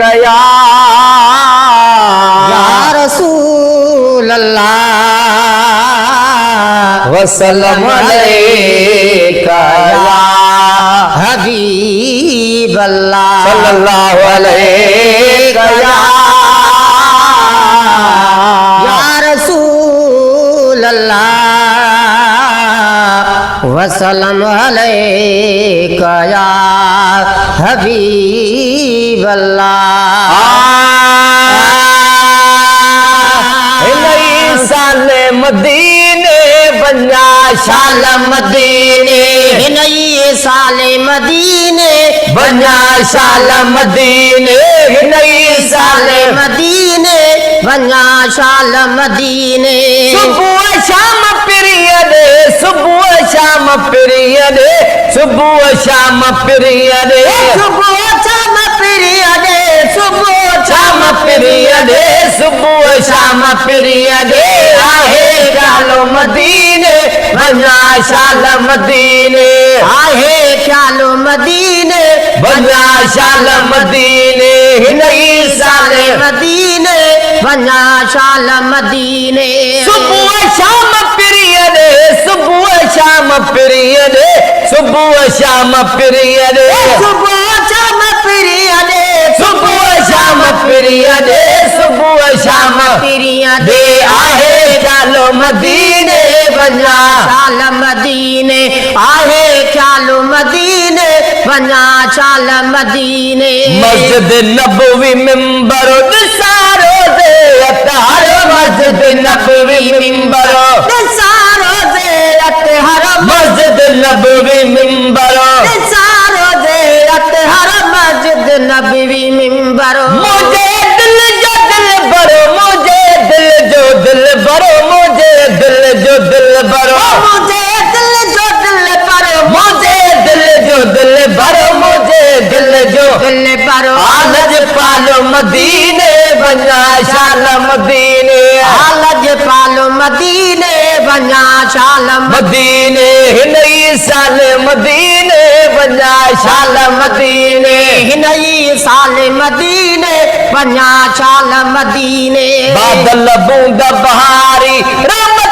या रसूल अल्लाह वसल्लम अलैका या हबीब अल्लाह सल्लल्लाहु अलैका या रसूल अल्लाह वसल्लम अलैका या हबीब अल्लाह। साल मदीने बन्या शाल मदीने नई साल मदीने बन्या शाल मदीने नई साल मदीने बन्या शाल मदीने सुबह शाम प्रिय दे सुबह शाम प्रिय दे सुबह शाम प्रिय दे सुबह शाम प्रिय दे सुबह शाम प्रिय दे सुबह शाम प्रिय दे आहे ख्यालो मदीने बन्या शाल मदीने आहे ख्यालो मदीने बन्या शाल मदीने नई साल मदीने बन्या शाल मदीने सुबह शाम प्रिय दे सुबह शाम प्रिय दे सुबह शाम प्रिय दे सुबह शाम प्रिय दे सुबह शाम प्रिय दे सुबह शाम प्रिय दे आहे ख्यालो मदीने बन्या शाल मदीने आहे ख्यालो मदीने बन्या शाल मदीने मस्जिद नबवी मिंबरो निसारो दे अतहर मस्जिद नबवी मिंबरो निसारो दे अतहर मस्जिद नबवी मिंबरो निसारो दे अतहर मस्जिद नबवी मिंबरो मुझे दिल जो दिल भरो मुझे दिल जो दिल भरो मुझे दिल जो दिल भरो मुझे दिल जो दिल भरो मुझे दिल जो दिल भरो मुझे दिल जो दिल भरो आलज पालो मदीने बन्या शाल मदीने आलज पालो मदीने बन्या शाल मदीने नई साल मदीने बन्या शाल मदीने नई साल मदीने बन्या शाल मदीने बादल बूंद बहारी रहमत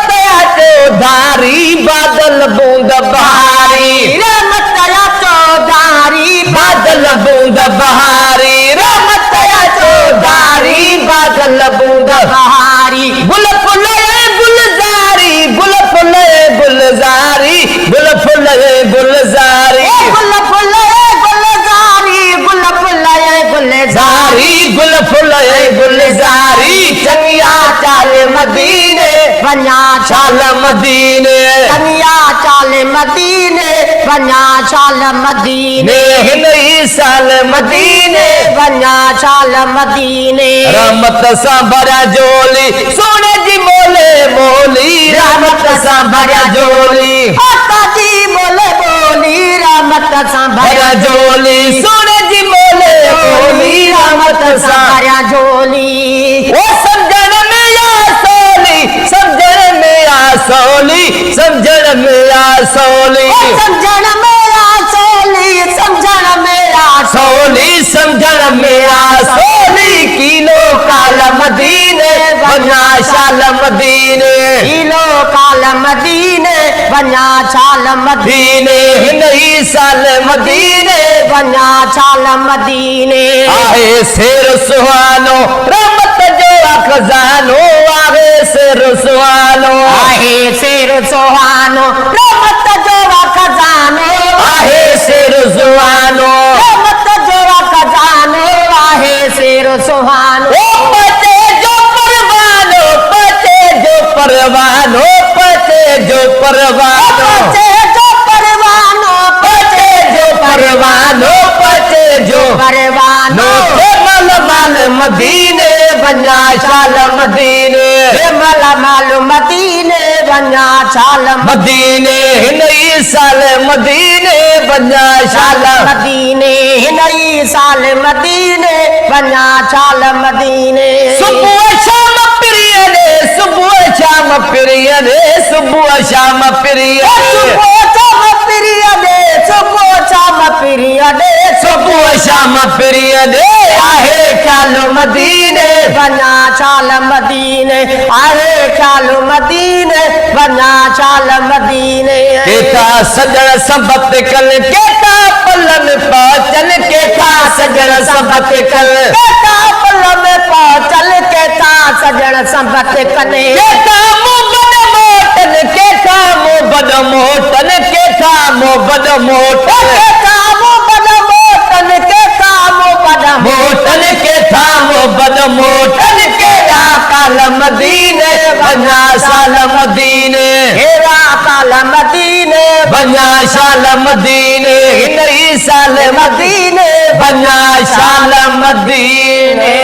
चौधारी बादल बूंद बहारी रहमत चौधारी बादल बूंद बहारी रहमत चौधारी बादल बूंद बहारी गुल फुले गुलजारी गुल फुले गुलजारी गुल फुले गुलजारी गुल फुले गुलजारी गुल फुले गुलजारी जारी गुल फुले गुलजारी चनिया चाल मदीने बन्या चाल मदीने कन्या चाल मदीने बन्या शाल मदीने नई साल मदीने बन्या शाल मदीने रहमत सा भरा जोली सोने जी मोले मोली रहमत सा भरा जोली माता जी बोले बोली रहमत सा भरा जोली सोने जी मोले मोली रहमत सा भरा झोली वो समझण में या सोली समझण में या सोली समझण में या सोली समझण मेरा सोली समझण मेरा सोली समझण में या सोली किलो काल मदीने बन्या शाल मदीने किलो काल मदीने बन्या शाल दीने नई साल मदीने बन्या शाल मदीने आहे शेर सुहानो रहमत जो खजानो आहे शेर सुहानो आहे शेर सुहानो रहमत जो खजानो आहे शेर सुहानो रहमत जो खजानो आहे शेर सुहानो ओ पते जो परवानो पते जो परवानो पते जो परवानो पचे जो परवानो पते जो परवानो पते जो परवानो मल माल मदीने बन्या शाल मदीने मल माल मदीने बन्या शाल मदीने नई साल मदीने बन्या शाल मदीने नई साल मदीने बन्या शाल मदीने सुबह शाम प्रिय दे सुबह शाम प्रिय दे सुबह शाम प्रिय सुबह शाम प्रिय दे सुबुह शाम पिरिय दे सुबुह शाम पिरिय दे आहे ख्याल मदीने वञा चाल मदीने आहे ख्याल मदीने वञा चाल मदीने केता सजण संबत कल केता पल में पहुंचल केता सजण संबत कल केता पल में पहुंचल केता सजण संबत कने केता मोबद मोटन केता मोबद मोटन केता मोबद मोटन केता मोबद मोटन केता मोबद मोटन केता मोबद मोटन केता काल मदीने वञा साल मदीने हेरा काल मदीने वञा शाल मदीने हिन ई साल मदीने वञा शाल मदीने